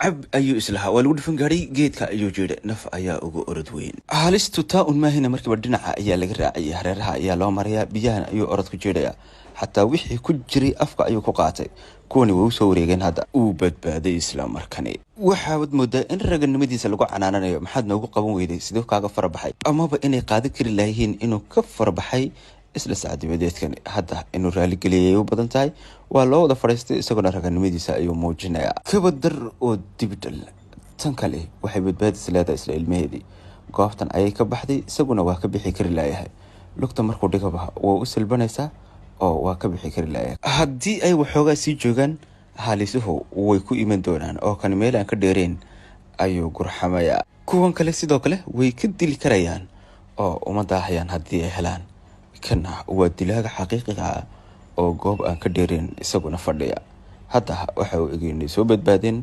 cab ayuu islahaa waa lagu dhifan gaadhay geedka ayuu jeeday naf ayaa ugu orod weyn halistu taa un maahina markiiba dhinaca ayaa laga raaciyay hareeraha ayaa loo marayaa biyahan ayuu orod ku jeedaya xataa wixii ku jiray afka ayuu ku qaatay kuwani way u soo wareegeen hadda uu badbaaday isla markani waxaad moodaa in raganimadiisa lagu canaananayo maxaad noogu qaban weyday sidoo kaaga farabaxay amaba inay qaadi kari lahayn inuu ka farabaxay isla saacadibadeedkan hadda inuu raali galiyay u badan tahay waa loo wada fadhiistay isagoo raganimadiisa ayuu muujinayaa kabadar oo dibdal tan kale waxay badbaadis leedahay isla ilmaheedii goobtan ayay ka baxday isaguna waa ka bixi kari laayahay lugta markuu dhigaba waa u silbanaysaa oo waa ka bixi kari laayahay haddii ay waxoogaa sii joogaan halisuhu way ku iman doonaan oo kan meel aan ka dheereen ayuu gurxamayaa kuwan kale sidoo kale way ka dili karayaan oo uma daahayaan haddii ay helaan kana waa dilaaga xaqiiqiga ah oo goob aan ka dheereen isaguna fadhiya hadda waxa uu egeynay soo badbaadeen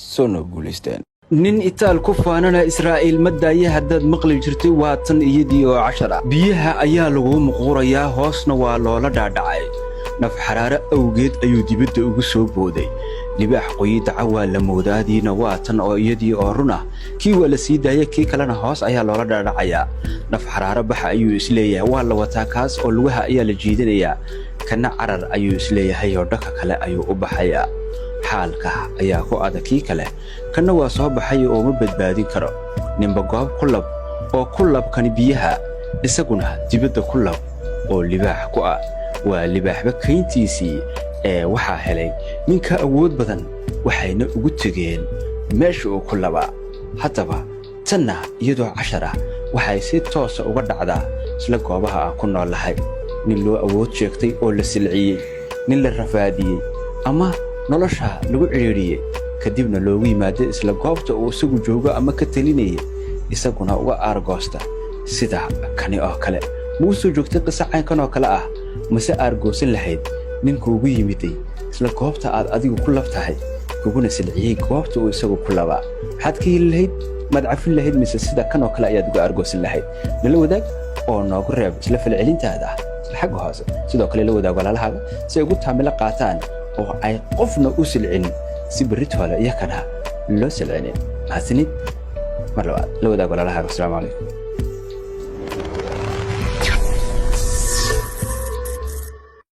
soo guuleysteen nin itaal ku faanana Israa'iil madaya haddaad maqli jirtay waa tan iyadii oo 10 biyaha ayaa lagu muquurayaa hoosna waa loola dhaadhacay naf xaraare awgeed ayuu dibadda ugu soo booday libaax qoyida waa la moodaadiina waa tan oo iyadii oo runa kii wala sii daayay kii kalena hoos ayaa loola dhaadhacayaa naf xaraare baxa ayuu isleeyahay waa la wataa kaas oo lugaha ayaa la jiidanayaa kana carar ayuu isleeyahay oo dhaka kale ayuu u baxayaa xaalka ayaa ku adag kii kale kana waa soo baxay oo ma badbaadin karo ninba goob ku lab kan biyaha isaguna dibadda ku lab oo libaax ku ah waa libaaxba kayntiisii waxa helay ninka awood badan waxayna ugu tageen meesha uu ku laba hadaba tanna iyadoo 10 waxay si toos ah uga dhacdaa isla goobaha ku noolahay nin loo awood sheegtay oo la silciyay nin la rafaadiyay ama nolosha lagu ciriiriyay kadibna loogu yimaado isla goobta uu isagu joogo ama ka talinayay isaguna uga aargoosta sida kani oo kale muusoo joogtay qisacaynkan oo kale ah mase aargoosan lahayd ninka ugu yimiday isla goobta aad adigu ku labtahay kuguna silciyay goobta uu isagu ku laba maxaad ka heli lahayd madcafin lahayd mise sida kan oo kale ayaad uga aargoosan lahayd nala wadaag oo noogu reeb isla falcelintaada xagga hoose sidoo kale la wadaag walaalahaaga si ay ugu taamila qaataan oo ay qofna u silcin si berritooda iyakana loo silcinin mahadsanid mar labaad la wadaag walaalahaaga. Assalaamu calaykum.